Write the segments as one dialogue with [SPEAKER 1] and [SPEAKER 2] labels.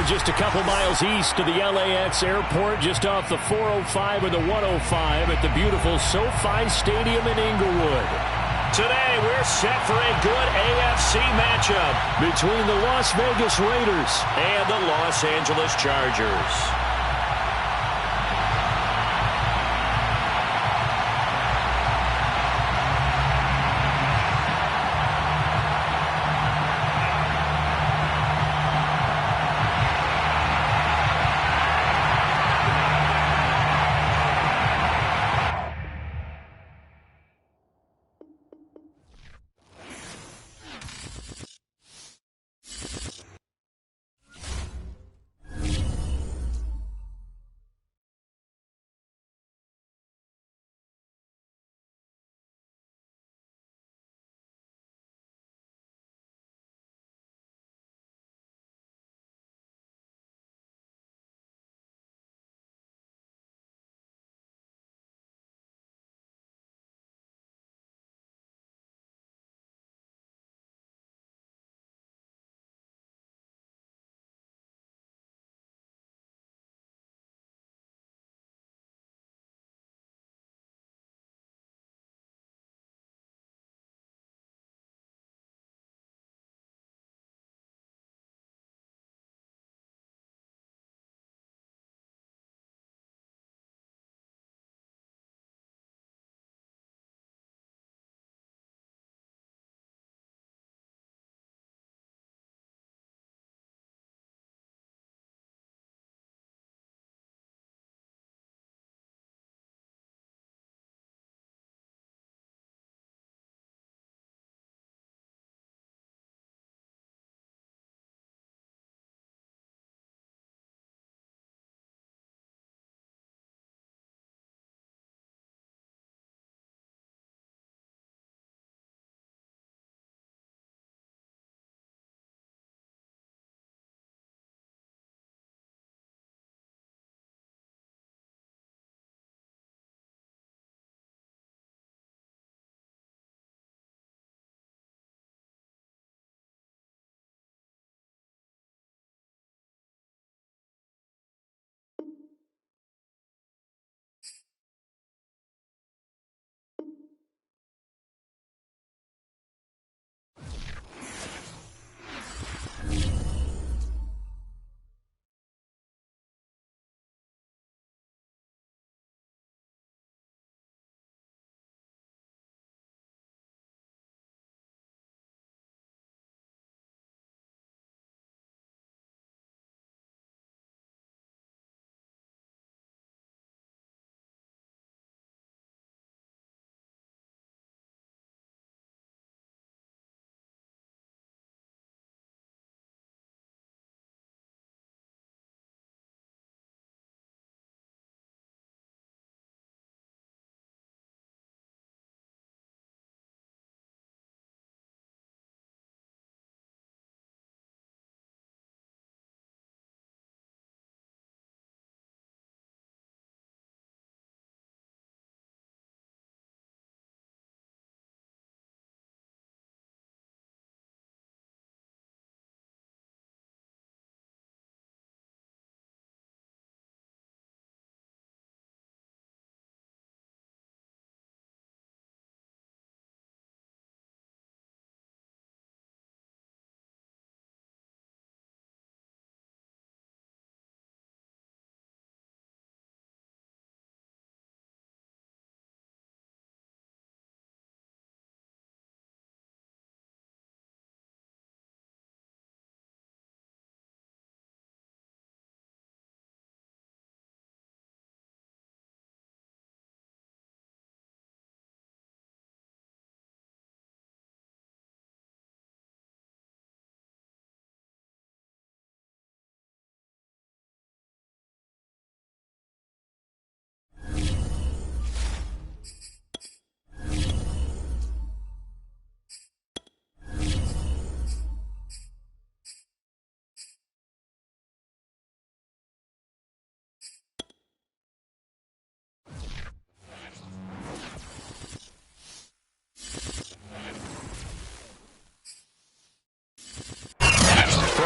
[SPEAKER 1] are just a couple miles east of the LAX airport, just off the 405 or the 105 at the beautiful SoFi Stadium in Inglewood. Today, we're set for a good AFC matchup between the Las Vegas Raiders and the Los Angeles Chargers.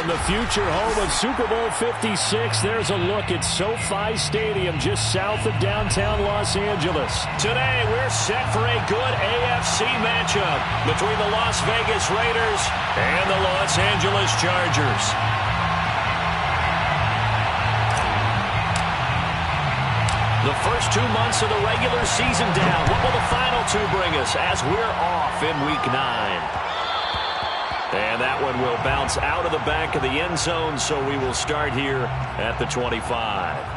[SPEAKER 1] From the future home of Super Bowl 56, there's a look at SoFi Stadium just south of downtown Los Angeles. Today, we're set for a good AFC matchup between the Las Vegas Raiders and the Los Angeles Chargers. The first 2 months of the regular season down. What will the final two bring us as we're off in Week 9? And that one will bounce out of the back of the end zone, so we will start here at the 25.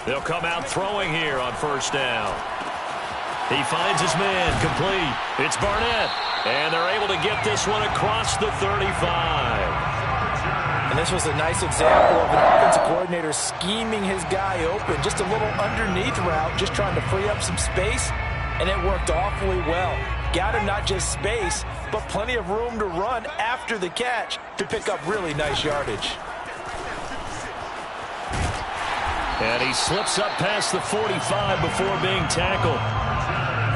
[SPEAKER 1] They'll come out throwing here on first down. He finds his man, complete. It's Barnett, and they're able to get this one across the 35.
[SPEAKER 2] And this was a nice example of an offensive coordinator scheming his guy open. Just a little underneath route, just trying to free up some space, and it worked awfully well. Got him not just space, but plenty of room to run after the catch to pick up really nice yardage.
[SPEAKER 1] And he slips up past the 45 before being tackled.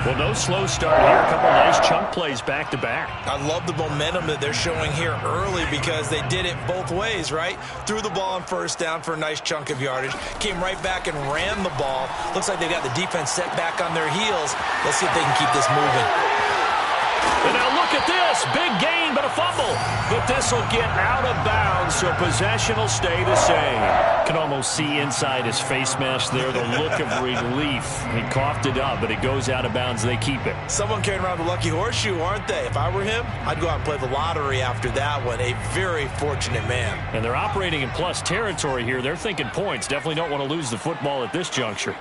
[SPEAKER 1] Well, no slow start here. A couple nice chunk plays back-to-back.
[SPEAKER 2] I love the momentum that they're showing here early because they did it both ways, right? Threw the ball on first down for a nice chunk of yardage. Came right back and ran the ball. Looks like they got the defense set back on their heels. Let's see if they can keep this moving.
[SPEAKER 1] And now look at this. Big gain, but a fumble. But this will get out of bounds, so possession will stay the same. Can almost see inside his face mask there, the look of relief. He coughed it up, but it goes out of bounds. They keep it.
[SPEAKER 2] Someone carrying around the lucky horseshoe, aren't they? If I were him, I'd go out and play the lottery after that one. A very fortunate man.
[SPEAKER 1] And they're operating in plus territory here. They're thinking points. Definitely don't want to lose the football at this juncture.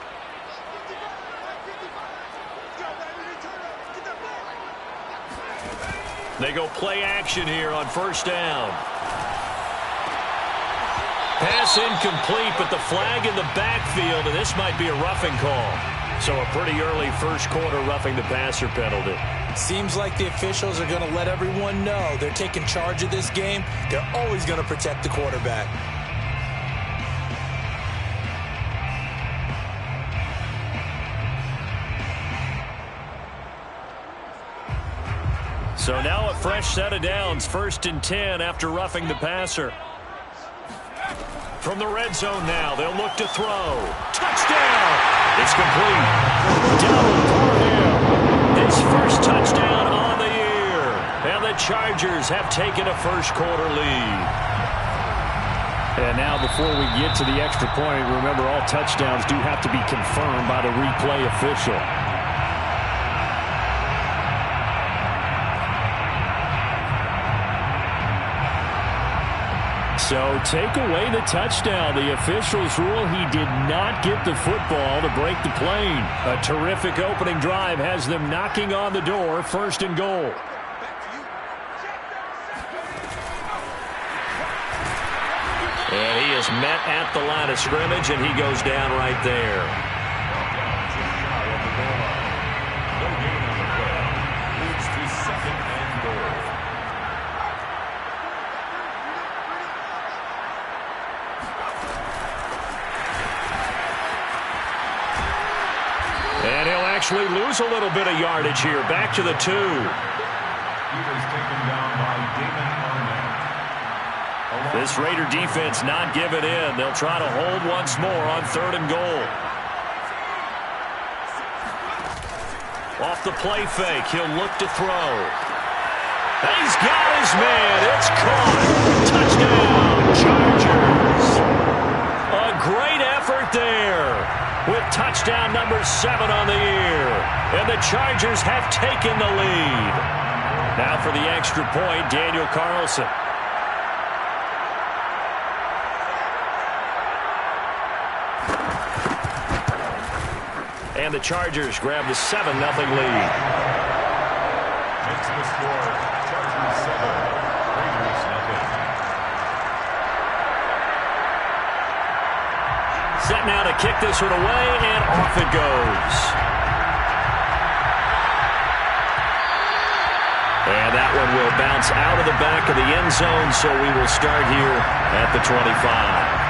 [SPEAKER 1] They go play action here on first down. Pass incomplete, but the flag in the backfield, and this might be a roughing call. So a pretty early first quarter roughing the passer penalty.
[SPEAKER 2] Seems like the officials are going to let everyone know they're taking charge of this game. They're always going to protect the quarterback.
[SPEAKER 1] So now a fresh set of downs, 1st and 10 after roughing the passer. From the red zone now, they'll look to throw. Touchdown! It's complete. Donald Parham, his first touchdown on the year. And the Chargers have taken a first quarter lead. And now before we get to the extra point, remember all touchdowns do have to be confirmed by the replay official. So take away the touchdown. The officials rule he did not get the football to break the plane. A terrific opening drive has them knocking on the door, 1st and goal. And he is met at the line of scrimmage, and he goes down right there. And he'll actually lose a little bit of yardage here. Back to the 2. This Raider defense not giving in. They'll try to hold once more on 3rd and goal. Off the play fake, he'll look to throw. He's got his man. It's caught. Touchdown, Chargers. A great effort there, with touchdown number 7 on the year. And the Chargers have taken the lead. Now for the extra point, Daniel Carlson. And the Chargers grab the 7-0 lead. Makes the score, Chargers 7, Raiders 0. Set now to kick this one away, and off it goes. and will bounce out of the back of the end zone, so we will start here at the 25.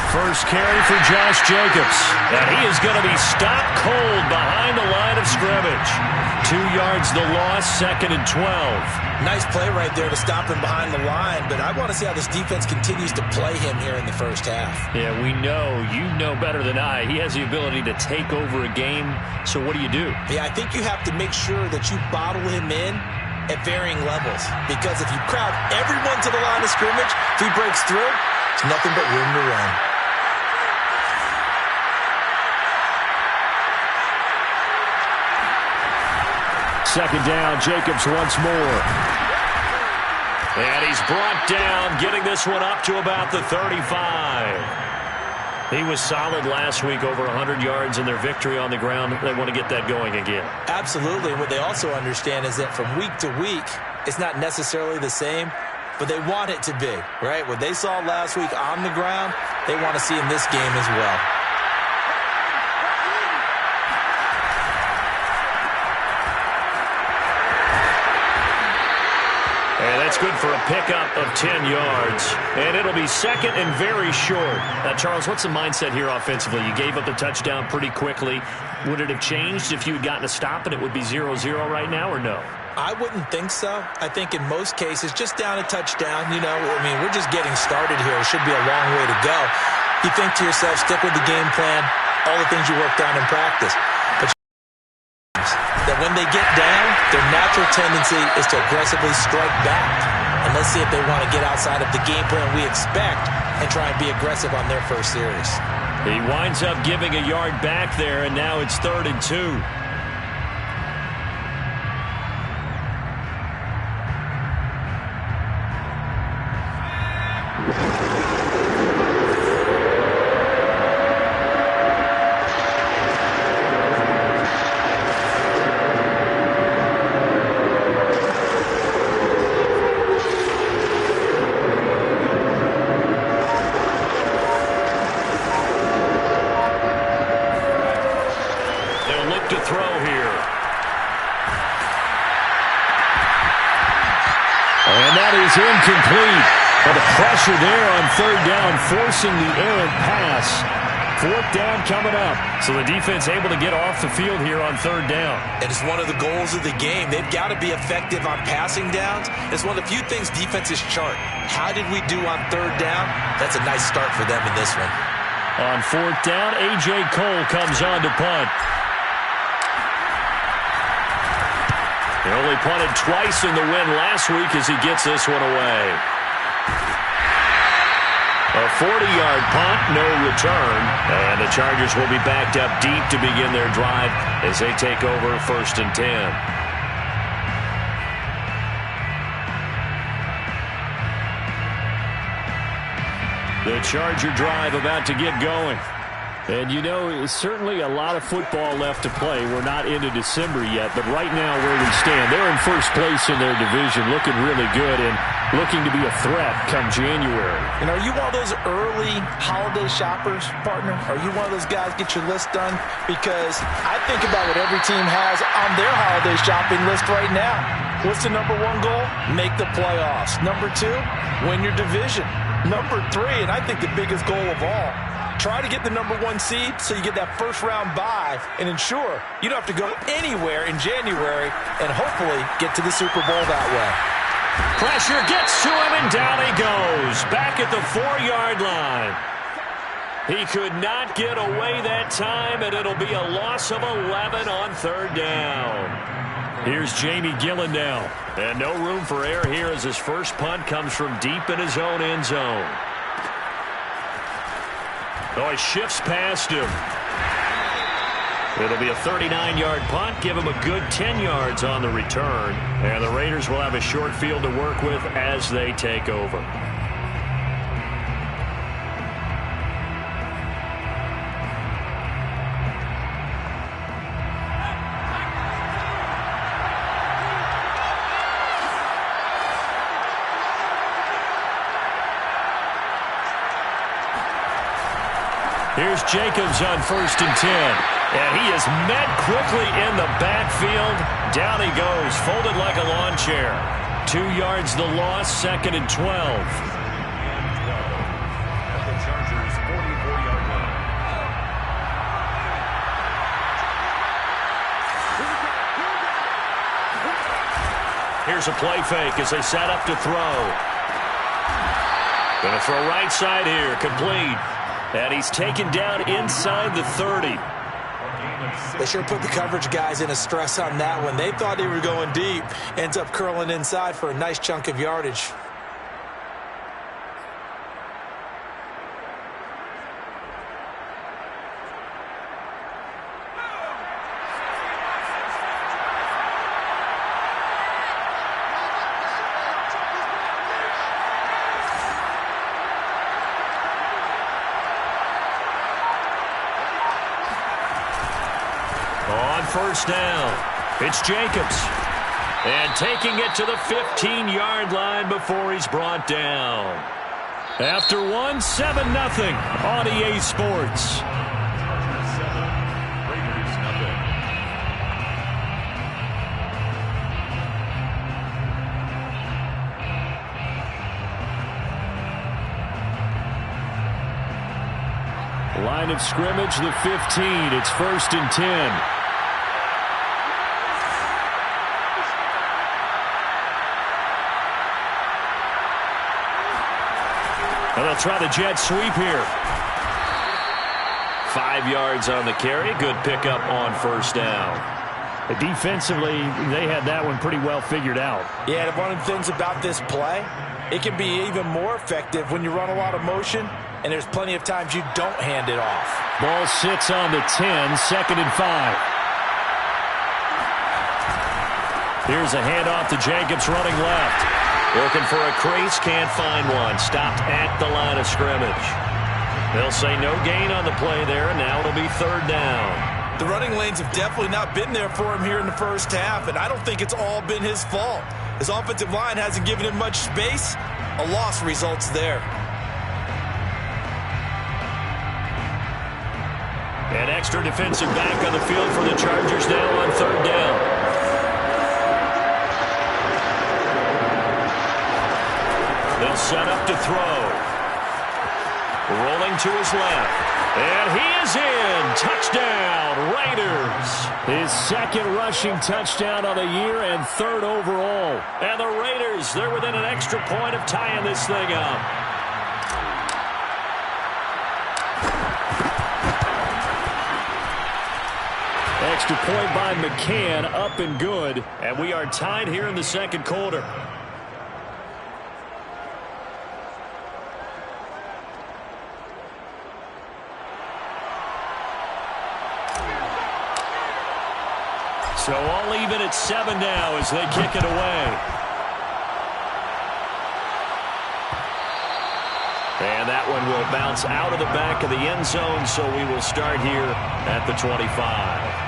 [SPEAKER 1] First carry for Josh Jacobs. And he is going to be stopped cold behind the line of scrimmage. 2 yards the loss, 2nd and 12.
[SPEAKER 2] Nice play right there to stop him behind the line, but I want to see how this defense continues to play him here in the first half.
[SPEAKER 1] Yeah, we know. You know better than I. He has the ability to take over a game, so what do you do?
[SPEAKER 2] Yeah, I think you have to make sure that you bottle him in at varying levels, because if you crowd everyone to the line of scrimmage, if he breaks through, it's nothing but room to run.
[SPEAKER 1] Second down, Jacobs once more. And he's brought down, getting this one up to about the 35. He was solid last week, over 100 yards in their victory on the ground. They want to get that going again.
[SPEAKER 2] Absolutely. And what they also understand is that from week to week, it's not necessarily the same, but they want it to be, right? What they saw last week on the ground, they want to see in this game as well.
[SPEAKER 1] And that's good for a pickup of 10 yards. And it'll be second and very short. Charles, what's the mindset here offensively? You gave up the touchdown pretty quickly. Would it have changed if you had gotten a stop and it would be 0-0 right now, or no?
[SPEAKER 2] I wouldn't think so. I think in most cases, just down a touchdown, we're just getting started here. It should be a long way to go. You think to yourself, stick with the game plan, all the things you worked on in practice. But that when they get down, their natural tendency is to aggressively strike back. And let's see if they want to get outside of the game plan we expect and try and be aggressive on their first series.
[SPEAKER 1] He winds up giving a yard back there, and now it's 3rd and 2. Incomplete. But the pressure there on 3rd down, forcing the errant pass. 4th down coming up. So the defense able to get off the field here on 3rd down.
[SPEAKER 2] And it's one of the goals of the game. They've got to be effective on passing downs. It's one of the few things defenses chart. How did we do on 3rd down? That's a nice start for them in this one.
[SPEAKER 1] On 4th down, A.J. Cole comes on to punt. He only punted twice in the win last week as he gets this one away. A 40-yard punt, no return. And the Chargers will be backed up deep to begin their drive as they take over 1st and 10. The Charger drive about to get going. And, certainly a lot of football left to play. We're not into December yet, but right now where we stand, they're in first place in their division, looking really good and looking to be a threat come January.
[SPEAKER 2] And are you one of those early holiday shoppers, partner? Are you one of those guys get your list done? Because I think about what every team has on their holiday shopping list right now. What's the number 1 goal? Make the playoffs. Number 2, win your division. Number 3, and I think the biggest goal of all, try to get the number 1 seed so you get that first-round bye and ensure you don't have to go anywhere in January and hopefully get to the Super Bowl that way.
[SPEAKER 1] Pressure gets to him, and down he goes. Back at the 4-yard line. He could not get away that time, and it'll be a loss of 11 on 3rd down. Here's Jamie Gillen now. And no room for error here as his first punt comes from deep in his own end zone. Oh, he shifts past him. It'll be a 39-yard punt. Give him a good 10 yards on the return. And the Raiders will have a short field to work with as they take over. Here's Jacobs on 1st and 10. And he is met quickly in the backfield. Down he goes, folded like a lawn chair. 2 yards the loss, 2nd and 12. Here's a play fake as they set up to throw. Going to throw right side here, complete. And he's taken down inside the 30.
[SPEAKER 2] They sure put the coverage guys in a stress on that one. They thought they were going deep. Ends up curling inside for a nice chunk of yardage.
[SPEAKER 1] On 1st down, it's Jacobs. And taking it to the 15-yard line before he's brought down. After one, 7-0 on EA Sports. Line of scrimmage, the 15. It's 1st and 10. And they'll try the jet sweep here. 5 yards on the carry. Good pickup on 1st down.
[SPEAKER 3] Defensively, they had that one pretty well figured out.
[SPEAKER 2] Yeah, one of the things about this play, it can be even more effective when you run a lot of motion, and there's plenty of times you don't hand it off.
[SPEAKER 1] Ball sits on the 10, 2nd and 5. Here's a handoff to Jacobs running left. Looking for a crease, can't find one. Stopped at the line of scrimmage. They'll say no gain on the play there, and now it'll be 3rd down.
[SPEAKER 2] The running lanes have definitely not been there for him here in the first half, and I don't think it's all been his fault. His offensive line hasn't given him much space. A loss results there.
[SPEAKER 1] An extra defensive back on the field for the Chargers now on 3rd down. They'll set up to throw. Rolling to his left. And he is in. Touchdown, Raiders.
[SPEAKER 3] His 2nd rushing touchdown of the year and 3rd overall.
[SPEAKER 1] And the Raiders, they're within an extra point of tying this thing up. Extra point by McCann, up and good. And we are tied here in the 2nd quarter. So all even at 7 now as they kick it away. And that one will bounce out of the back of the end zone, so we will start here at the 25.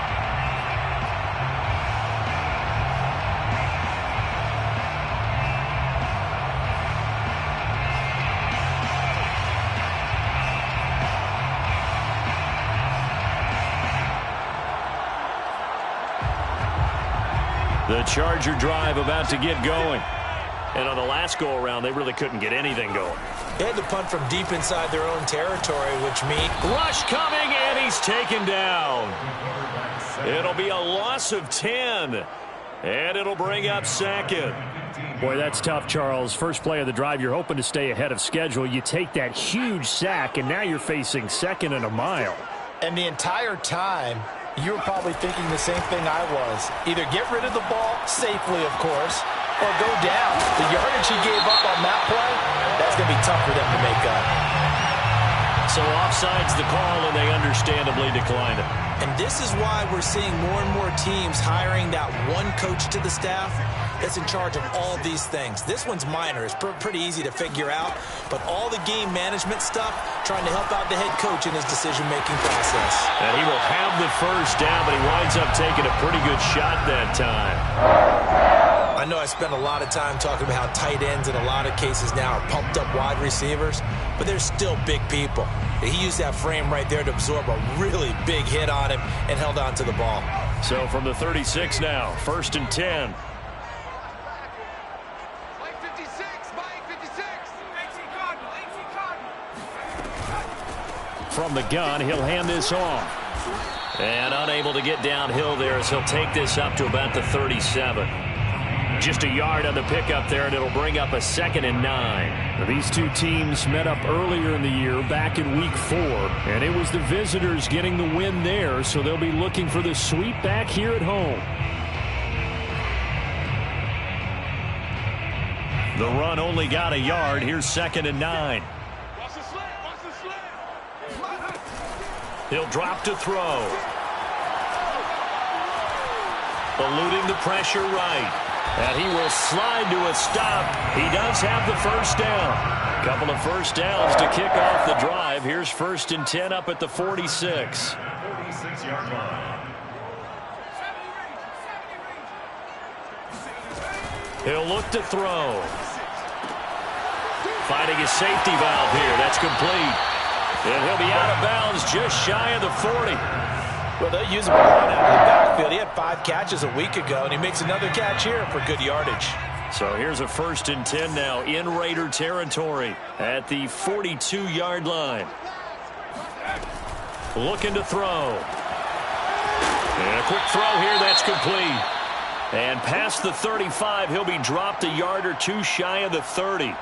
[SPEAKER 1] The Charger drive about to get going. And on the last go-around, they really couldn't get anything going.
[SPEAKER 2] They had to punt from deep inside their own territory, which means...
[SPEAKER 1] Rush coming, and he's taken down. It'll be a loss of 10. And it'll bring up 2nd.
[SPEAKER 3] Boy, that's tough, Charles. First play of the drive, you're hoping to stay ahead of schedule. You take that huge sack, and now you're facing 2nd and a mile.
[SPEAKER 2] And the entire time, you were probably thinking the same thing I was. Either get rid of the ball, safely, of course, or go down. The yardage he gave up on that play, that's going to be tough for them to make up.
[SPEAKER 1] So offside's the call, and they understandably declined it.
[SPEAKER 2] And this is why we're seeing more and more teams hiring that one coach to the staff that's in charge of all these things. This one's minor. It's pretty easy to figure out. But all the game management stuff, trying to help out the head coach in his decision-making process.
[SPEAKER 1] And he will have the 1st down, but he winds up taking a pretty good shot that time.
[SPEAKER 2] I know I spend a lot of time talking about how tight ends in a lot of cases now are pumped up wide receivers, but they're still big people. He used that frame right there to absorb a really big hit on him and held on to the ball.
[SPEAKER 3] So from the 36 now, 1st and 10. From the gun, he'll hand this off. And unable to get downhill there as he'll take this up to about the 37. Just a yard on the pickup there, and it'll bring up a 2nd and 9. These two teams met up earlier in the year, back in Week 4, and it was the visitors getting the win there, so they'll be looking for the sweep back here at home. The run only got a yard. Here's 2nd and 9. He'll drop to throw. Eluding the pressure right. And he will slide to a stop. He does have the first down. Couple of first downs to kick off the drive. Here's 1st and 10 up at the 46. 46-yard line. He'll look to throw. Finding his safety valve here. That's complete. And he'll be out of bounds just shy of the 40.
[SPEAKER 2] Well, they'll use him a lot out of the backfield. He had 5 catches a week ago, and he makes another catch here for good yardage.
[SPEAKER 3] So here's a 1st and 10 now in Raider territory at the 42-yard line. Looking to throw. And a quick throw here. That's complete. And past the 35, he'll be dropped a yard or two shy of the 30.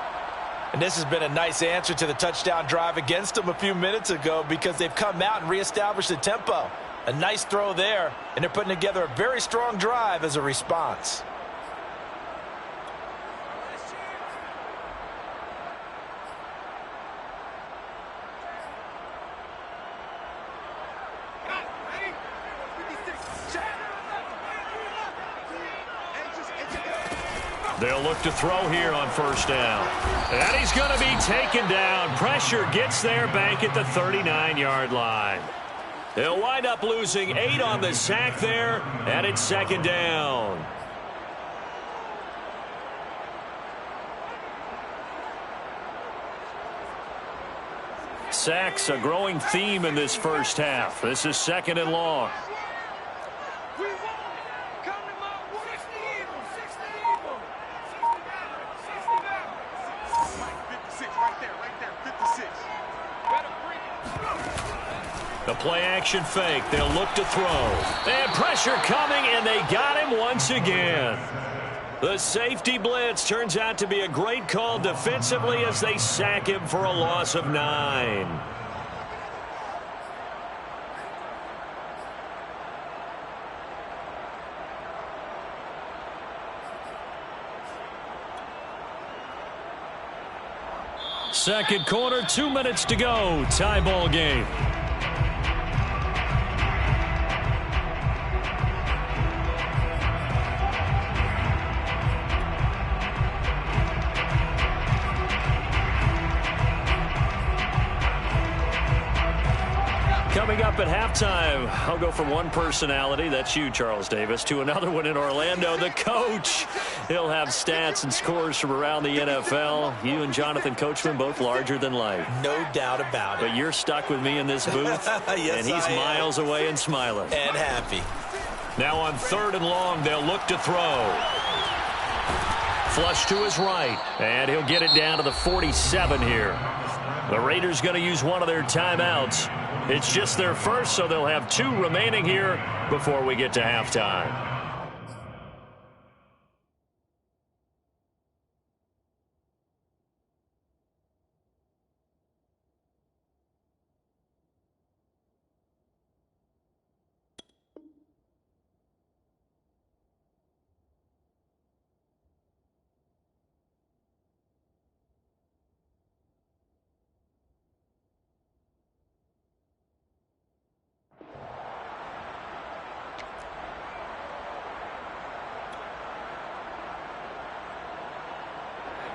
[SPEAKER 2] And this has been a nice answer to the touchdown drive against them a few minutes ago because they've come out and reestablished the tempo. A nice throw there, and they're putting together a very strong drive as a response.
[SPEAKER 3] They'll look to throw here on 1st down. And he's going to be taken down. Pressure gets there back at the 39-yard line. They'll wind up losing 8 on the sack there, and it's 2nd down. Sacks, a growing theme in this first half. This is 2nd and long. The play-action fake. They'll look to throw. And pressure coming, and they got him once again. The safety blitz turns out to be a great call defensively as they sack him for a loss of 9. Second quarter, 2 minutes to go. Tie ball game. Coming up at halftime, I'll go from one personality, that's you, Charles Davis, to another one in Orlando, the coach. He'll have stats and scores from around the NFL. You and Jonathan Coachman, both larger than life.
[SPEAKER 2] No doubt about it.
[SPEAKER 3] But you're stuck with me in this booth,
[SPEAKER 2] yes,
[SPEAKER 3] and he's miles away and smiling.
[SPEAKER 2] And happy.
[SPEAKER 3] Now on 3rd and long, they'll look to throw. Flush to his right, and he'll get it down to the 47 here. The Raiders going to use one of their timeouts. It's just their first, so they'll have 2 remaining here before we get to halftime.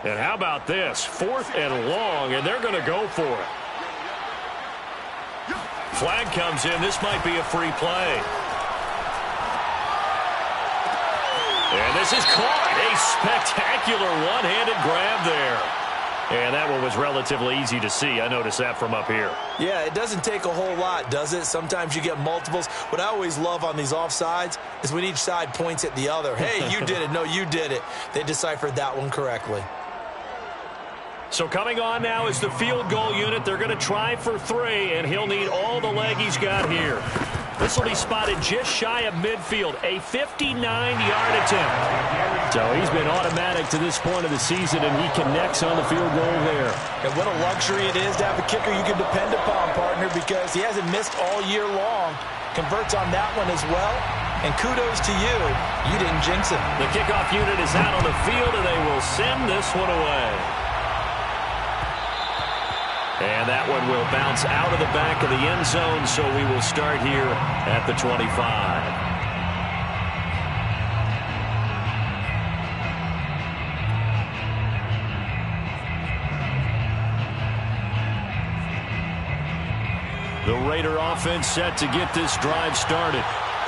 [SPEAKER 3] And how about this? 4th and long, and they're going to go for it. Flag comes in. This might be a free play. And This is caught. A spectacular one-handed grab there. And that one was relatively easy to see. I noticed that from up here.
[SPEAKER 2] Yeah, it doesn't take a whole lot, does it? Sometimes you get multiples. What I always love on these offsides is when each side points at the other. Hey, you did it. No, you did it. They deciphered that one correctly.
[SPEAKER 3] So coming on now is the field goal unit. They're going to try for 3, and he'll need all the leg he's got here. This will be spotted just shy of midfield, a 59-yard attempt. So he's been automatic to this point of the season, and he connects on the field goal there.
[SPEAKER 2] And what a luxury it is to have a kicker you can depend upon, partner, because he hasn't missed all year long. Converts on that one as well. And kudos to you. You didn't jinx it.
[SPEAKER 3] The kickoff unit is out on the field, and they will send this one away. And that one will bounce out of the back of the end zone, so we will start here at the 25. The Raider offense set to get this drive started.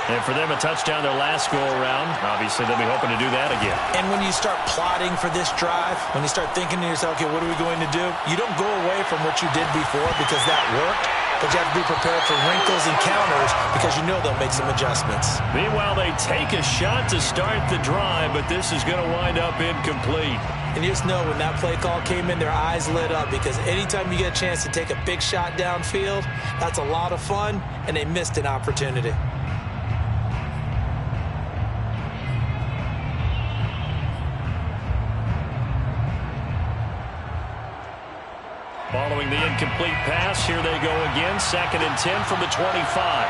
[SPEAKER 3] And for them, a touchdown their last go-around. Obviously, they'll be hoping to do that again.
[SPEAKER 2] And when you start plotting for this drive, when you start thinking to yourself, okay, what are we going to do? You don't go away from what you did before because that worked. But you have to be prepared for wrinkles and counters because you know they'll make some adjustments.
[SPEAKER 3] Meanwhile, they take a shot to start the drive, but this is going to wind up incomplete.
[SPEAKER 2] And you just know when that play call came in, their eyes lit up because anytime you get a chance to take a big shot downfield, that's a lot of fun, and they missed an opportunity.
[SPEAKER 3] Following the incomplete pass, here they go again. 2nd and 10 from the 25.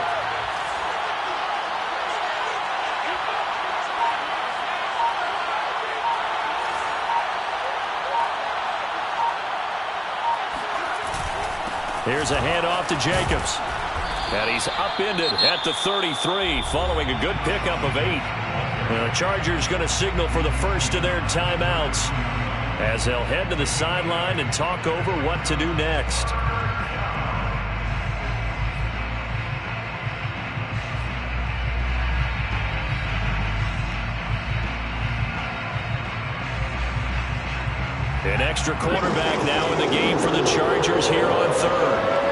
[SPEAKER 3] Here's a handoff to Jacobs. And he's upended at the 33 following a good pickup of 8. And the Chargers going to signal for the first of their timeouts, as they'll head to the sideline and talk over what to do next. An extra quarterback now in the game for the Chargers here on 3rd.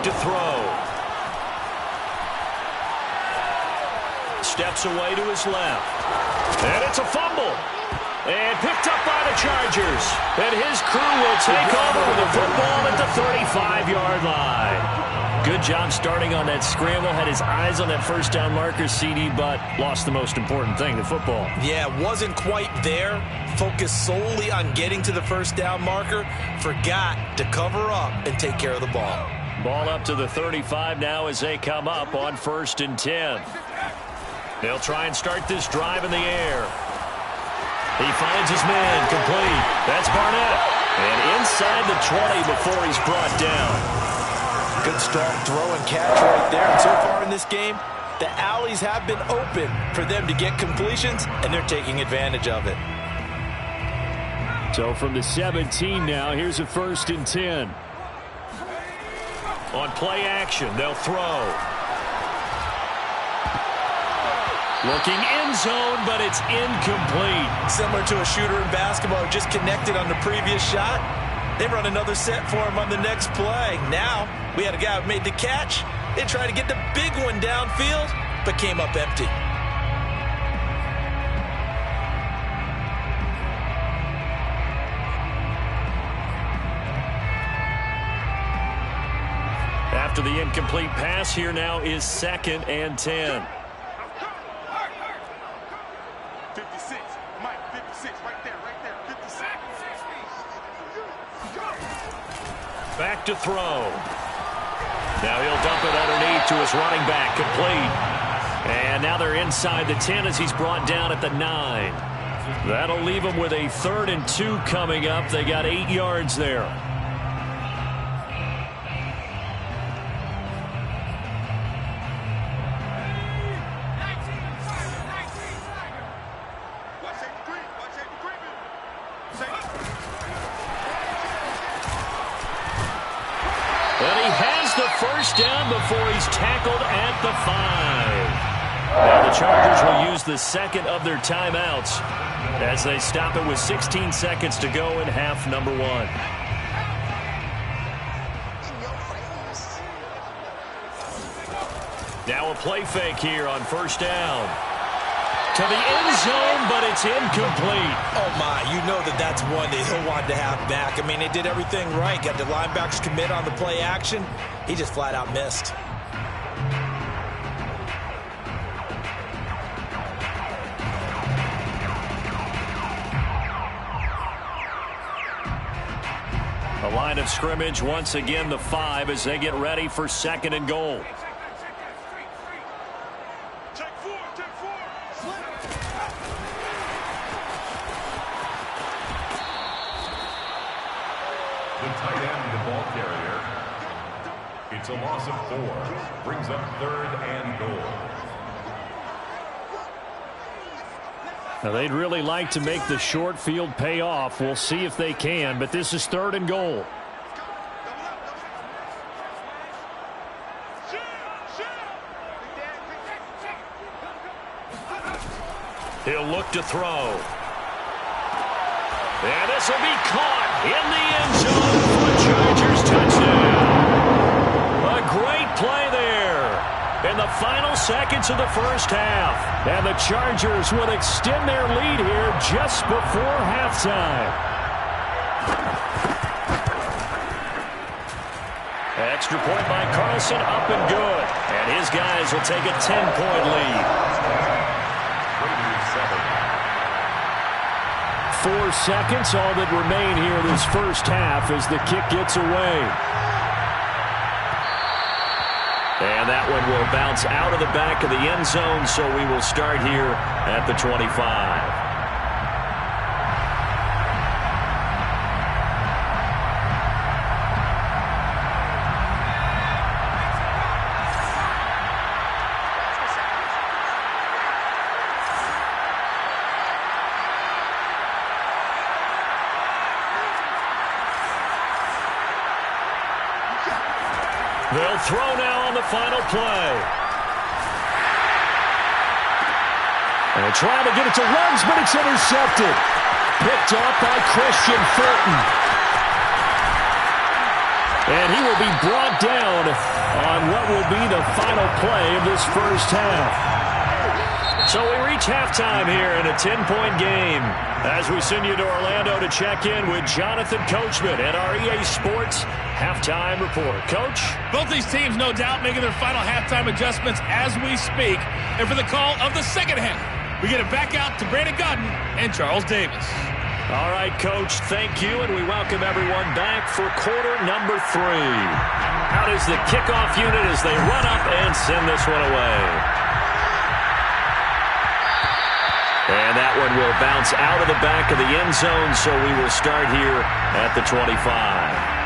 [SPEAKER 3] To throw. Steps away to his left. And it's a fumble. And picked up by the Chargers. And his crew will take over with the football at the 35-yard line. Good job starting on that scramble. Had his eyes on that first down marker, CD, but lost the most important thing, the football.
[SPEAKER 2] Yeah, wasn't quite there. Focused solely on getting to the first down marker. Forgot to cover up and take care of the ball.
[SPEAKER 3] Ball up to the 35 now as they come up on 1st and 10. They'll try and start this drive in the air. He finds his man, complete. That's Barnett. And inside the 20 before he's brought down.
[SPEAKER 2] Good strong throw and catch right there. And so far in this game, the alleys have been open for them to get completions, and they're taking advantage of it.
[SPEAKER 1] So from the 17 now, here's a 1st and 10.
[SPEAKER 3] On play action, they'll throw. Looking end zone, but it's incomplete.
[SPEAKER 2] Similar to a shooter in basketball who just connected on the previous shot. They run another set for him on the next play. Now, we had a guy who made the catch. They tried to get the big one downfield, but came up empty.
[SPEAKER 3] After the incomplete pass, here now is 2nd and 10.
[SPEAKER 4] 56, Mike, 56, right there, 56.
[SPEAKER 3] Back to throw. Now he'll dump it underneath to his running back, complete. And now they're inside the 10 as he's brought down at the 9. That'll leave them with a 3rd and 2 coming up. They got 8 yards there. first down before he's tackled at the 5. Now the Chargers will use the second of their timeouts as they stop it with 16 seconds to go in half number 1. Now a play fake here on first down. To the end zone, but it's incomplete.
[SPEAKER 2] Oh, my. You know that's one that he'll want to have back. I mean, they did everything right. Got the linebackers commit on the play action. He just flat out missed.
[SPEAKER 3] The line of scrimmage, once again, the 5 as they get ready for second and goal.
[SPEAKER 5] The tight end, the ball carrier. It's a loss of 4. Brings up third and goal.
[SPEAKER 1] Now, they'd really like to make the short field pay off. We'll see if they can, but this is third and goal.
[SPEAKER 3] He'll look to throw. And this will be caught in the end zone for a Chargers touchdown. A great play there in the final seconds of the first half.
[SPEAKER 1] And the Chargers will extend their lead here just before halftime.
[SPEAKER 3] Extra point by Carlson, up and good. And his guys will take a 10-point lead.
[SPEAKER 1] 4 seconds, all that remain here this first half as the kick gets away.
[SPEAKER 3] And that one will bounce out of the back of the end zone, so we will start here at the 25. They'll throw now on the final play.
[SPEAKER 1] And they're trying to get it to Ruggs, but it's intercepted. Picked off by Christian Fulton. And he will be brought down on what will be the final play of this first half.
[SPEAKER 3] So we reach halftime here in a 10-point game as we send you to Orlando to check in with Jonathan Coachman at our EA Sports Halftime Report. Coach?
[SPEAKER 6] Both these teams, no doubt, making their final halftime adjustments as we speak. And for the call of the second half, we get it back out to Brandon Gaudin and Charles Davis.
[SPEAKER 3] All right, Coach, thank you, and we welcome everyone back for quarter number 3. Out is the kickoff unit as they run up and send this one away. And that one will bounce out of the back of the end zone, so we will start here at the 25.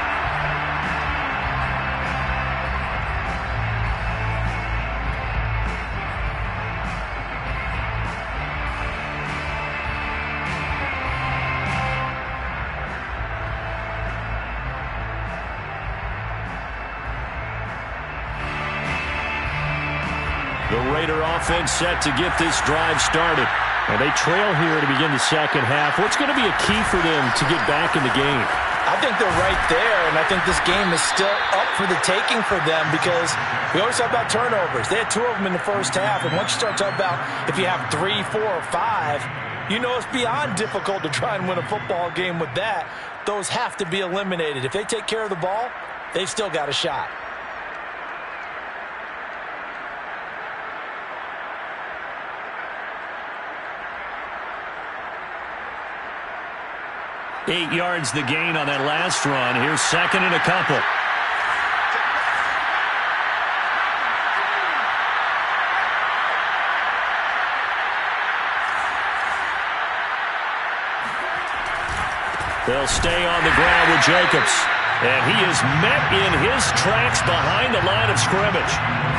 [SPEAKER 3] The Raider offense set to get this drive started.
[SPEAKER 1] And they trail here to begin the second half. What's going to be a key for them to get back in the game?
[SPEAKER 2] I think they're right there, and I think this game is still up for the taking for them because we always talk about turnovers. They had 2 of them in the first half, and once you start talking about if you have 3, 4, or 5, you know it's beyond difficult to try and win a football game with that. Those have to be eliminated. If they take care of the ball, they've still got a shot.
[SPEAKER 3] Eight yards the gain on that last run. Here's second and a couple. They'll stay on the ground with Jacobs. And he is met in his tracks behind the line of scrimmage.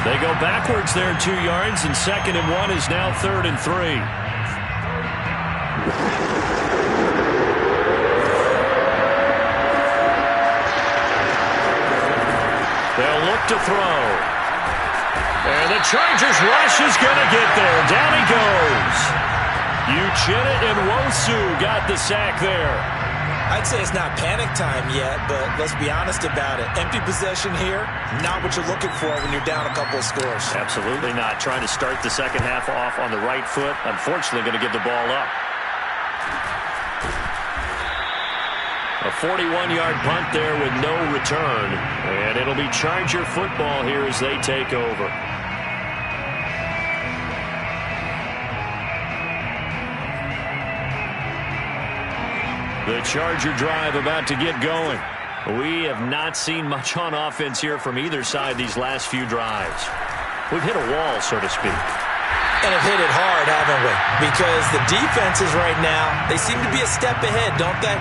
[SPEAKER 3] They go backwards there 2 yards, and second and 1 is now third and 3. They'll look to throw. And the Chargers rush is going to get there. Down he goes. Uchenna Nwosu got the sack there.
[SPEAKER 2] I'd say it's not panic time yet, but let's be honest about it. Empty possession here, not what you're looking for when you're down a couple of scores.
[SPEAKER 3] Absolutely not. Trying to start the second half off on the right foot. Unfortunately, going to give the ball up. A 41-yard punt there with no return. And it'll be Charger football here as they take over. The Charger drive about to get going. We have not seen much on offense here from either side these last few drives. We've hit a wall, so to speak.
[SPEAKER 2] And have hit it hard, haven't we? Because the defenses right now, they seem to be a step ahead, don't they?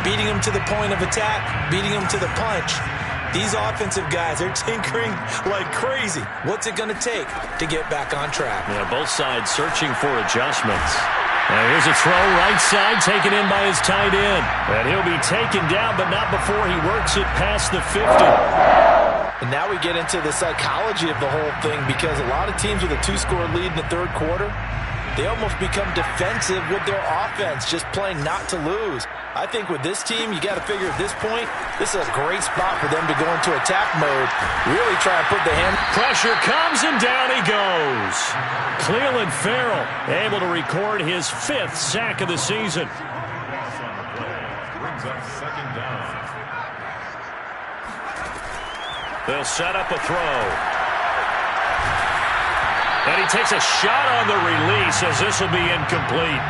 [SPEAKER 2] Beating them to the point of attack, beating them to the punch. These offensive guys, they're tinkering like crazy. What's it going to take to get back on track?
[SPEAKER 3] Yeah, both sides searching for adjustments. Now here's a throw right side, taken in by his tight end. And he'll be taken down, but not before he works it past the 50.
[SPEAKER 2] And now we get into the psychology of the whole thing, because a lot of teams with a 2-score lead in the third quarter, they almost become defensive with their offense, just playing not to lose. I think with this team, you got to figure at this point, this is a great spot for them to go into attack mode, really try and put the hand.
[SPEAKER 3] Pressure comes and down he goes. Clelin Ferrell able to record his 5th sack of the season.
[SPEAKER 5] Brings up second down.
[SPEAKER 3] They'll set up a throw. And he takes a shot on the release as this will be incomplete.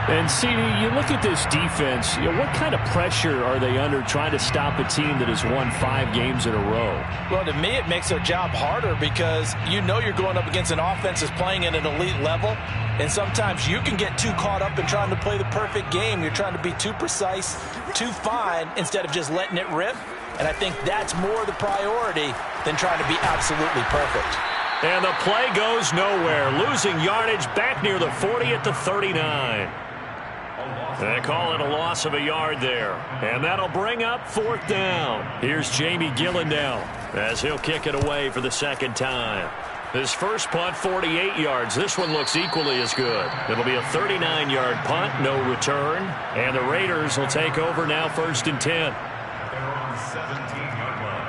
[SPEAKER 1] And, CD, you look at this defense, what kind of pressure are they under trying to stop a team that has won 5 games in a row?
[SPEAKER 2] Well, to me, it makes their job harder, because you know you're going up against an offense that's playing at an elite level, and sometimes you can get too caught up in trying to play the perfect game. You're trying to be too precise, too fine, instead of just letting it rip. And I think that's more the priority than trying to be absolutely perfect.
[SPEAKER 3] And the play goes nowhere. Losing yardage back near the 40 at the 39. They call it a loss of a yard there. And that'll bring up 4th down. Here's Jamie Gillen as he'll kick it away for the second time. His first punt, 48 yards. This one looks equally as good. It'll be a 39-yard punt, no return. And the Raiders will take over now, 1st and 10.
[SPEAKER 5] They're on 17-yard line.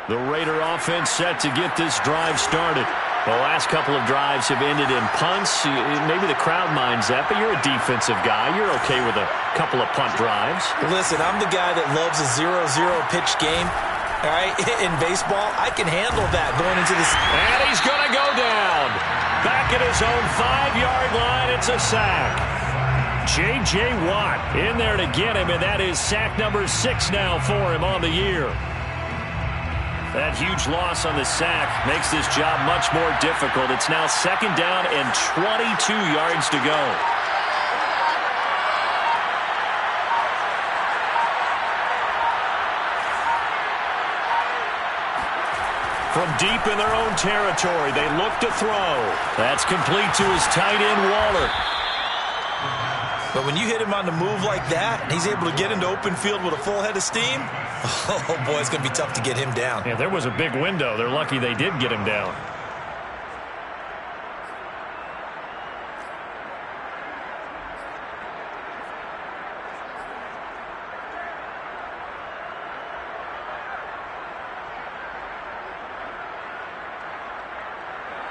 [SPEAKER 3] The Raider offense set to get this drive started. The last couple of drives have ended in punts. Maybe the crowd minds that, but you're a defensive guy. You're okay with a couple of punt drives.
[SPEAKER 2] Listen, I'm the guy that loves a 0-0 pitch game. All right, in baseball, I can handle that going into this.
[SPEAKER 3] And he's going to go down. Back at his own 5-yard line, it's a sack. J.J. Watt in there to get him, and that is sack number 6 now for him on the year. That huge loss on the sack makes this job much more difficult. It's now 2nd down and 22 yards to go. From deep in their own territory, they look to throw. That's complete to his tight end, Waller.
[SPEAKER 2] But when you hit him on the move like that, and he's able to get into open field with a full head of steam, oh, boy, it's going to be tough to get him down.
[SPEAKER 3] Yeah, there was a big window. They're lucky they did get him down.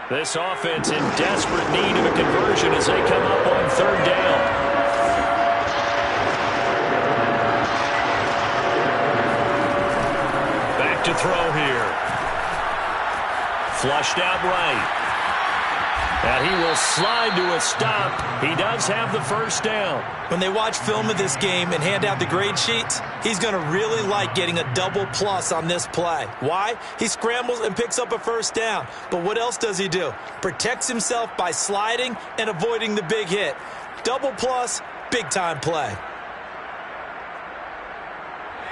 [SPEAKER 3] This offense in desperate need of a conversion as they come up on 3rd down. To throw here. Flushed out right. And he will slide to a stop. He does have the 1st down.
[SPEAKER 2] When they watch film of this game and hand out the grade sheets, he's going to really like getting a double plus on this play. Why? He scrambles and picks up a 1st down. But what else does he do? Protects himself by sliding and avoiding the big hit. Double plus, big time play.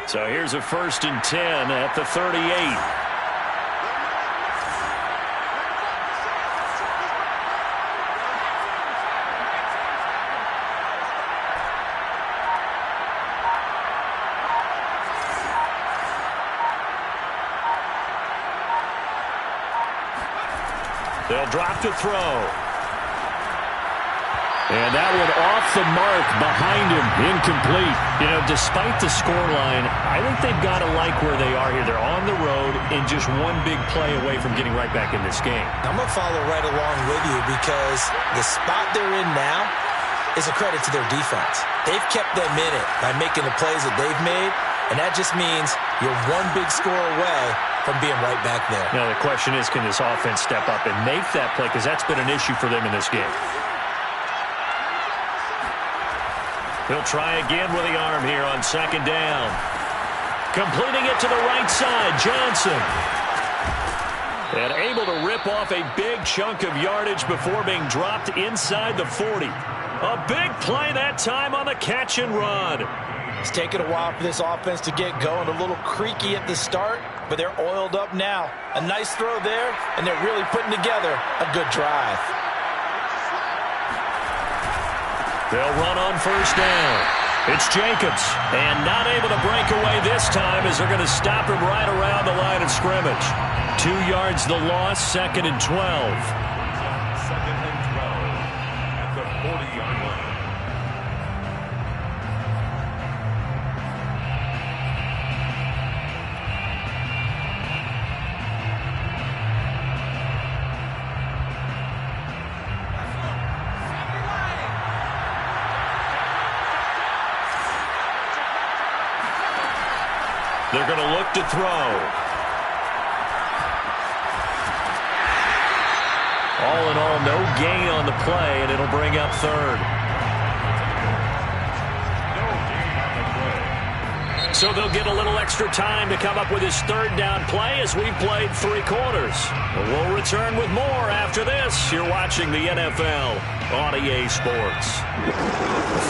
[SPEAKER 3] So here's a 1st and 10 at the 38. They'll drop to throw.
[SPEAKER 1] And that one off the mark behind him, incomplete.
[SPEAKER 3] You know, despite the scoreline, I think they've got to like where they are here. They're on the road and just one big play away from getting right back in this game.
[SPEAKER 2] I'm going to follow right along with you because the spot they're in now is a credit to their defense. They've kept them in it by making the plays that they've made, and that just means you're one big score away from being right back there.
[SPEAKER 3] Now, the question is, can this offense step up and make that play? Because that's been an issue for them in this game. He'll try again with the arm here on second down. Completing it to the right side, Johnson. And able to rip off a big chunk of yardage before being dropped inside the 40. A big play that time on the catch and run.
[SPEAKER 2] It's taken a while for this offense to get going. A little creaky at the start, but they're oiled up now. A nice throw there, and they're really putting together a good drive.
[SPEAKER 3] They'll run on first down. It's Jacobs, and not able to break away this time as they're going to stop him right around the line of scrimmage. 2 yards the loss, 2nd and 12.
[SPEAKER 5] 2nd and 12 at the 40-yard line.
[SPEAKER 3] They're going to look to throw. All in all, no gain on the play, and it'll bring up 3rd.
[SPEAKER 5] No gain on the play.
[SPEAKER 3] So they'll get a little extra time to come up with his 3rd down play as we've played 3 quarters. We'll return with more after this. You're watching the NFL on EA Sports.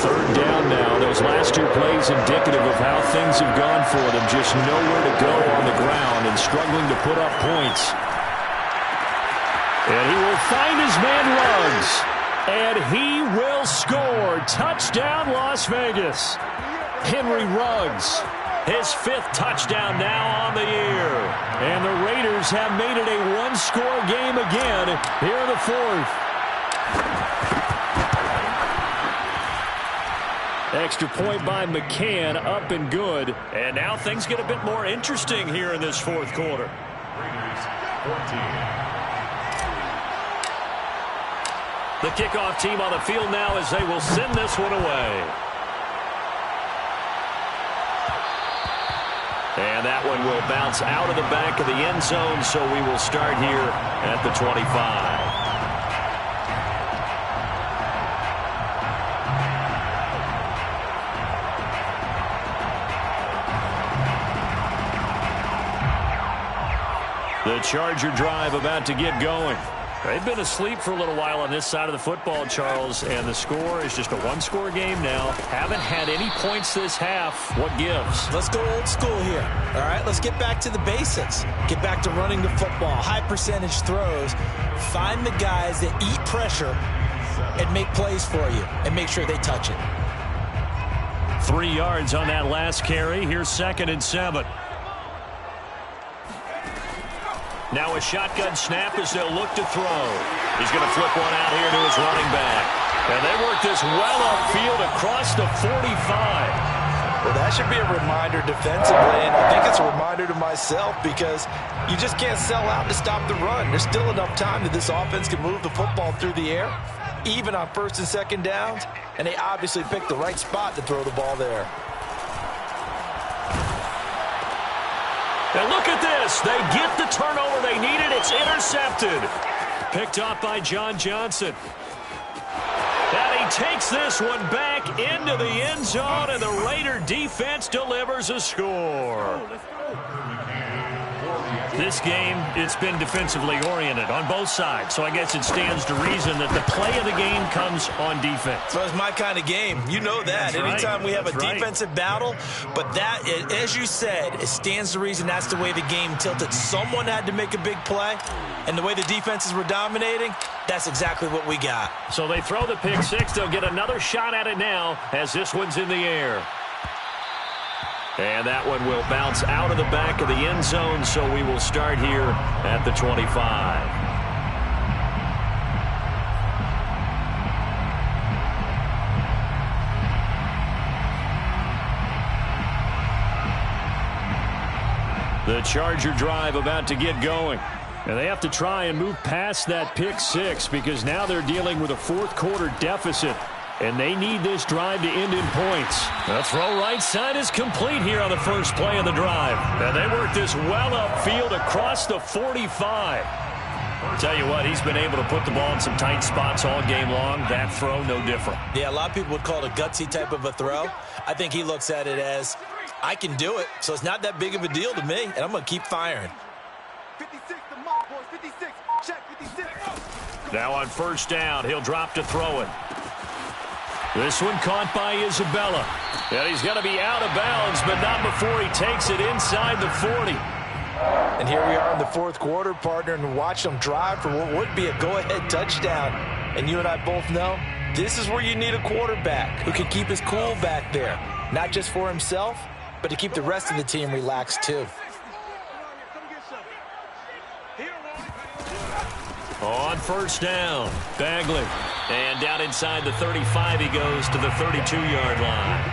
[SPEAKER 1] 3rd down now. Those last 2 plays indicative of how things have gone for them. Just nowhere to go on the ground and struggling to put up points. And he will find his man Ruggs. And he will score. Touchdown, Las Vegas. Henry Ruggs.
[SPEAKER 3] His 5th touchdown now on the year.
[SPEAKER 1] And the Raiders have made it a 1-score game again here in the 4th. Extra point by McCann, up and good.
[SPEAKER 3] And now things get a bit more interesting here in this 4th quarter.
[SPEAKER 5] Raiders 14.
[SPEAKER 3] The kickoff team on the field now as they will send this one away. And that one will bounce out of the back of the end zone, so we will start here at the 25. The Charger drive about to get going. They've been asleep for a little while on this side of the football, Charles, and the score is just a 1-score game now. Haven't had any points this half. What gives?
[SPEAKER 2] Let's go old school here. All right, let's get back to the basics. Get back to running the football, high percentage throws. Find the guys that eat pressure and make plays for you and make sure they touch it.
[SPEAKER 3] 3 yards on that last carry. Here's 2nd and 7. Now a shotgun snap as they'll look to throw. He's going to flip one out here to his running back. And they work this well upfield across the 45.
[SPEAKER 2] Well, that should be a reminder defensively, and I think it's a reminder to myself because you just can't sell out to stop the run. There's still enough time that this offense can move the football through the air, even on 1st and 2nd downs, and they obviously picked the right spot to throw the ball there.
[SPEAKER 3] And look at this. They get the turnover they needed. It's intercepted. Picked off by John Johnson. And he takes this one back into the end zone, and the Raider defense delivers a score. This game, it's been defensively oriented on both sides, so I guess it stands to reason that the play of the game comes on defense.
[SPEAKER 2] Well, it's my kind of game. You know that.
[SPEAKER 3] That's
[SPEAKER 2] Anytime
[SPEAKER 3] right.
[SPEAKER 2] we have
[SPEAKER 3] That's
[SPEAKER 2] a
[SPEAKER 3] right.
[SPEAKER 2] defensive battle, but that, as you said, it stands to reason that's the way the game tilted. Someone had to make a big play, and the way the defenses were dominating, that's exactly what we got.
[SPEAKER 3] So they throw the pick 6. They'll get another shot at it now as this one's in the air. And that one will bounce out of the back of the end zone, so we will start here at the 25.
[SPEAKER 1] The Charger drive about to get going. And they have to try and move past that pick six because now they're dealing with a fourth-quarter deficit. And they need this drive to end in points. The throw right side is complete here on the first play of the drive. And they work this well upfield across the 45. Tell you what, he's been able to put the ball in some tight spots all game long. That throw, no different.
[SPEAKER 2] Yeah, a lot of people would call it a gutsy type of a throw. I think he looks at it as, I can do it, so it's not that big of a deal to me, and I'm going to keep firing.
[SPEAKER 4] 56, the mark, boys. 56. Check 56.
[SPEAKER 1] Now on first down, he'll drop to throw it. This one caught by Isabella. And he's going to be out of bounds, but not before he takes it inside the 40.
[SPEAKER 2] And here we are in the fourth quarter, partner, and watch them drive for what would be a go-ahead touchdown. And you and I both know this is where you need a quarterback who can keep his cool back there. Not just for himself, but to keep the rest of the team relaxed too.
[SPEAKER 1] On first down, Bagley. And down inside the 35 he goes to the 32-yard line.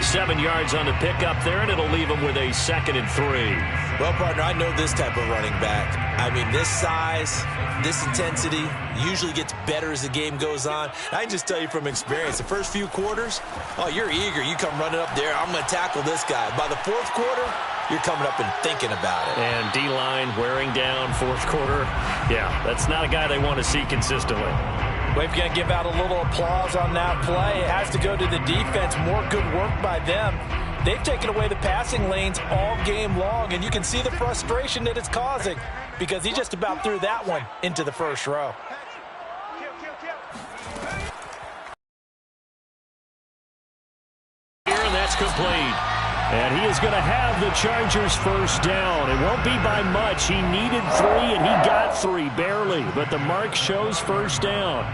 [SPEAKER 1] 7 yards on the pickup there, and it'll leave him with a 2nd and 3.
[SPEAKER 2] Well, partner, I know this type of running back. I mean, this size, this intensity usually gets better as the game goes on. I can just tell you from experience, the first few quarters, oh, you're eager. You come running up there, I'm going to tackle this guy. By the fourth quarter, you're coming up and thinking about it.
[SPEAKER 1] And D-line wearing down fourth quarter. Yeah, that's not a guy they want to see consistently.
[SPEAKER 2] We're going to give out a little applause on that play. It has to go to the defense. More good work by them. They've taken away the passing lanes all game long, and you can see the frustration that it's causing because he just about threw that one into the first row.
[SPEAKER 1] Here, and that's complete. And he is going to have the Chargers first down. It won't be by much. He needed 3, and he got 3, barely. But the mark shows first down.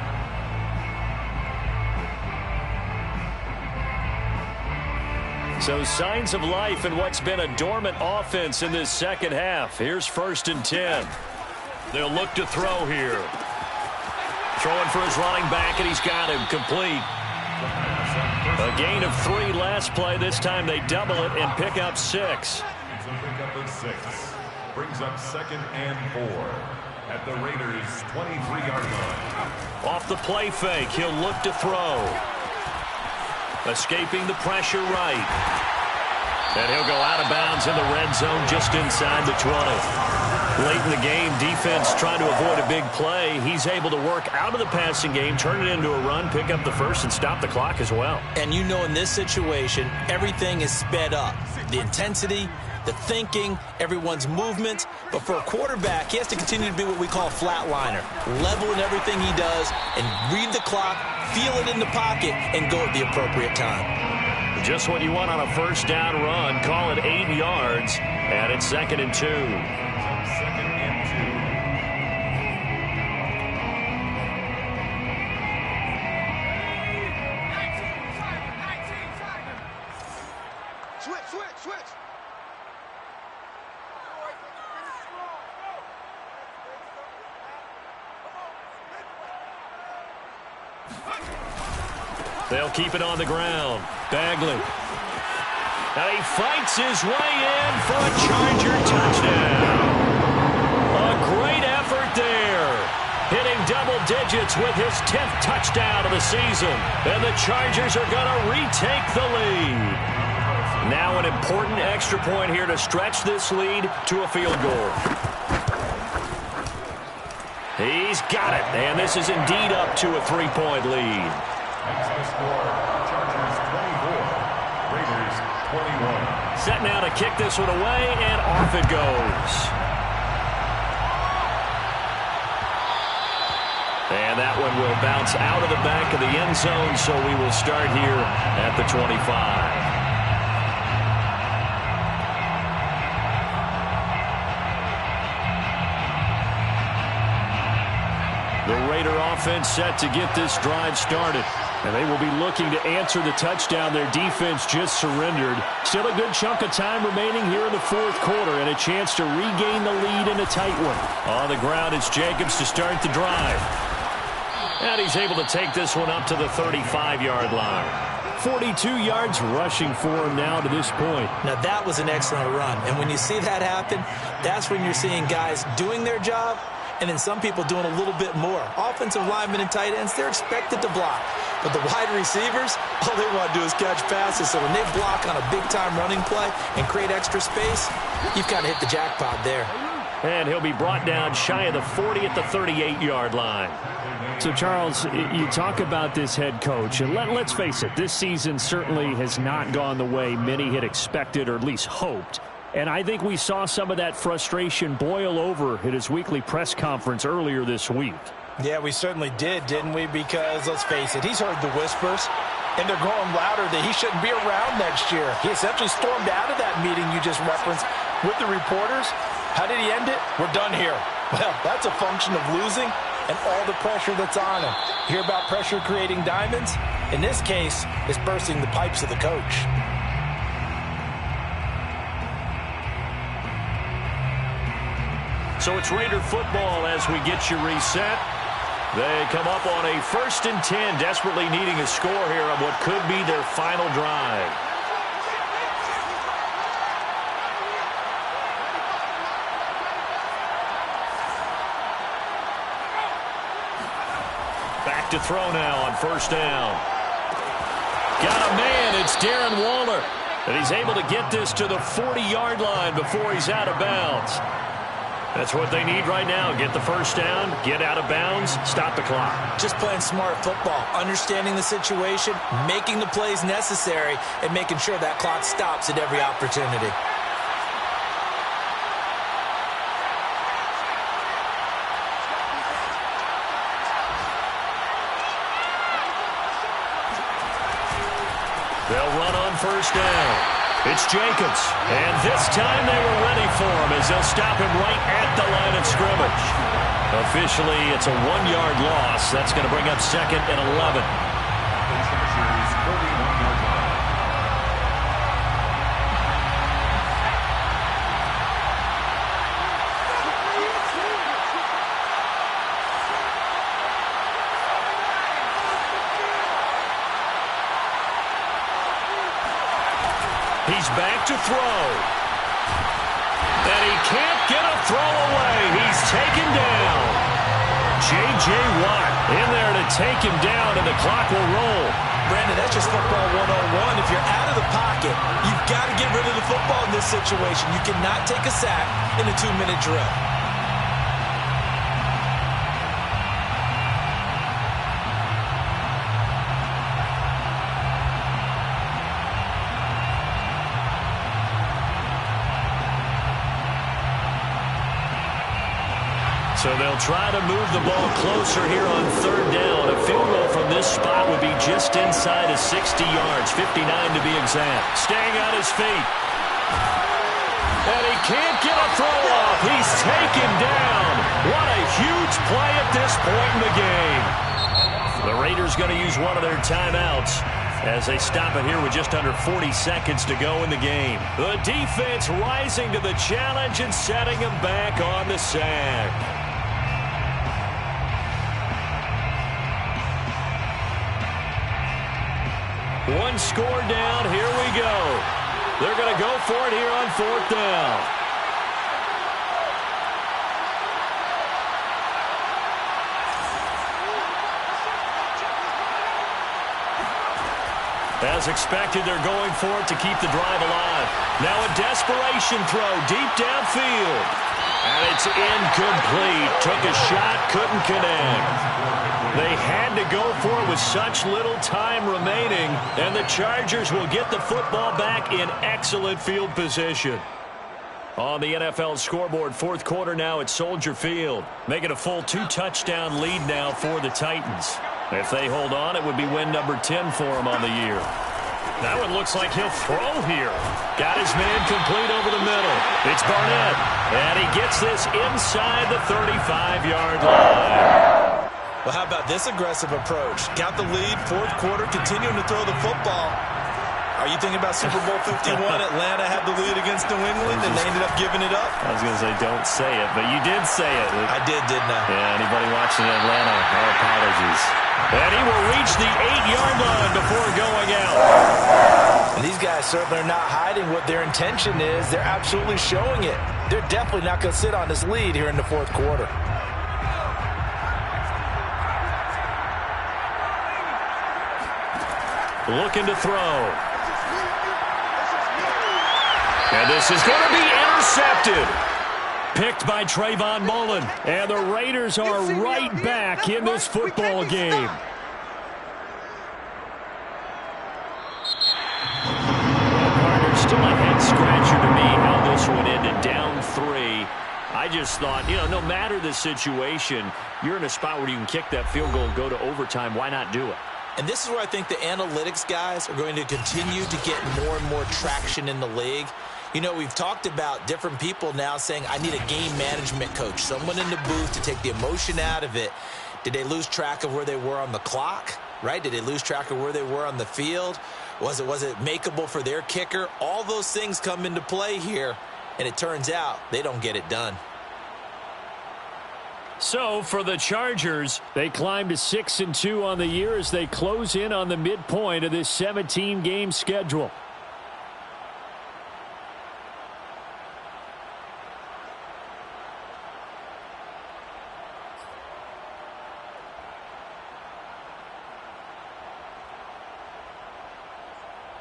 [SPEAKER 1] So signs of life in what's been a dormant offense in this second half. Here's 1st and 10. They'll look to throw here. Throwing for his running back, and he's got him complete. A gain of 3 last play. This time they double it and pick up 6.
[SPEAKER 5] It's a pickup of 6. Brings up 2nd and 4 at the Raiders' 23-yard line.
[SPEAKER 1] Off the play fake, he'll look to throw. Escaping the pressure right. And he'll go out of bounds in the red zone just inside the 20. Late in the game, defense trying to avoid a big play. He's able to work out of the passing game, turn it into a run, pick up the first, and stop the clock as well.
[SPEAKER 2] And you know in this situation, everything is sped up. The intensity, the thinking, everyone's movement. But for a quarterback, he has to continue to be what we call a flatliner. Level in everything he does and read the clock, feel it in the pocket, and go at the appropriate time.
[SPEAKER 1] Just what you want on a first down run. Call it 8 yards, and it's 2nd and 2.
[SPEAKER 5] 2nd and
[SPEAKER 4] 2. Switch.
[SPEAKER 1] They'll keep it on the ground. Bagley. And he fights his way in for a Charger touchdown. A great effort there. Hitting double digits with his 10th touchdown of the season. And the Chargers are going to retake the lead. Now an important extra point here to stretch this lead to a field goal. He's got it. And this is indeed up to a 3-point lead.
[SPEAKER 5] Makes the score Chargers 24, Raiders 21.
[SPEAKER 1] Set now to kick this one away, and off it goes. And that one will bounce out of the back of the end zone, so we will start here at the 25. The Raider offense set to get this drive started. And they will be looking to answer the touchdown their defense just surrendered. Still a good chunk of time remaining here in the fourth quarter and a chance to regain the lead in a tight one. On the ground, it's Jacobs to start the drive. And he's able to take this one up to the 35-yard line. 42 yards rushing for him now to this point.
[SPEAKER 2] Now, that was an excellent run. And when you see that happen, that's when you're seeing guys doing their job and then some people doing a little bit more. Offensive linemen and tight ends, they're expected to block. But the wide receivers, all they want to do is catch passes. So when they block on a big-time running play and create extra space, you've kind of hit the jackpot there.
[SPEAKER 3] And he'll be brought down shy of the 40 at the 38-yard line.
[SPEAKER 1] So, Charles, you talk about this head coach, and let's face it, this season certainly has not gone the way many had expected or at least hoped. And I think we saw some of that frustration boil over at his weekly press conference earlier this week.
[SPEAKER 2] Yeah, we certainly did, didn't we? Because, let's face it, he's heard the whispers, and they're growing louder that he shouldn't be around next year. He essentially stormed out of that meeting you just referenced with the reporters. How did he end it? We're done here. Well, that's a function of losing and all the pressure that's on him. Hear about pressure creating diamonds? In this case, it's bursting the pipes of the coach.
[SPEAKER 3] So it's Raider football as we get you reset. They come up on a 1st and 10, desperately needing a score here on what could be their final drive. Back to throw now on 1st down. Got a man, it's Darren Waller. And he's able to get this to the 40-yard line before he's out of bounds. That's what they need right now. Get the 1st down, get out of bounds, stop the clock.
[SPEAKER 2] Just playing smart football, understanding the situation, making the plays necessary, and making sure that clock stops at every opportunity.
[SPEAKER 3] They'll run on 1st down. It's Jacobs, and this time they were ready for him as they'll stop him right at the line of scrimmage. Officially, it's a 1-yard loss. That's going to bring up 2nd and 11. He's back to throw. And he can't get a throw away. He's taken down. J.J. Watt in there to take him down, and the clock will roll.
[SPEAKER 2] Brandon, that's just football 101. If you're out of the pocket, you've got to get rid of the football in this situation. You cannot take a sack in a 2-minute drill.
[SPEAKER 3] So they'll try to move the ball closer here on 3rd down. A field goal from this spot would be just inside of 60 yards, 59 to be exact. Staying on his feet. And he can't get a throw off. He's taken down. What a huge play at this point in the game. The Raiders going to use one of their timeouts as they stop it here with just under 40 seconds to go in the game. The defense rising to the challenge and setting him back on the sack. One score down. Here we go. They're going to go for it here on 4th down. As expected, they're going for it to keep the drive alive. Now a desperation throw deep downfield. And it's incomplete. Took a shot, couldn't connect. They had to go for it with such little time remaining, and the Chargers will get the football back in excellent field position. On the NFL scoreboard, 4th quarter now at Soldier Field. Making a full 2-touchdown lead now for the Titans. If they hold on, it would be win number 10 for them on the year. That one looks like he'll throw here. Got his man complete over the middle. It's Barnett, and he gets this inside the 35-yard line.
[SPEAKER 2] Well, how about this aggressive approach? Got the lead, 4th quarter, continuing to throw the football. Are you thinking about Super Bowl 51? Atlanta had the lead against New England, and they ended up giving it up?
[SPEAKER 3] I was going to say, don't say it, but you did say it.
[SPEAKER 2] I did, didn't I?
[SPEAKER 3] Yeah, anybody watching Atlanta, our apologies. And he will reach the 8-yard line before going out.
[SPEAKER 2] And these guys certainly are not hiding what their intention is. They're absolutely showing it. They're definitely not going to sit on this lead here in the fourth quarter.
[SPEAKER 3] Looking to throw. And this is going to be intercepted.
[SPEAKER 1] Picked by Trayvon Mullen. And the Raiders are right back in this football game.
[SPEAKER 3] Partner, still a head-scratcher to me how this one ended. Down 3. I just thought, no matter the situation, you're in a spot where you can kick that field goal and go to overtime. Why not do it?
[SPEAKER 2] And this is where I think the analytics guys are going to continue to get more and more traction in the league. We've talked about different people now saying, I need a game management coach, someone in the booth to take the emotion out of it. Did they lose track of where they were on the clock, right? Did they lose track of where they were on the field? Was it makeable for their kicker? All those things come into play here, and it turns out they don't get it done.
[SPEAKER 1] So for the Chargers, they climb to 6-2 on the year as they close in on the midpoint of this 17-game schedule.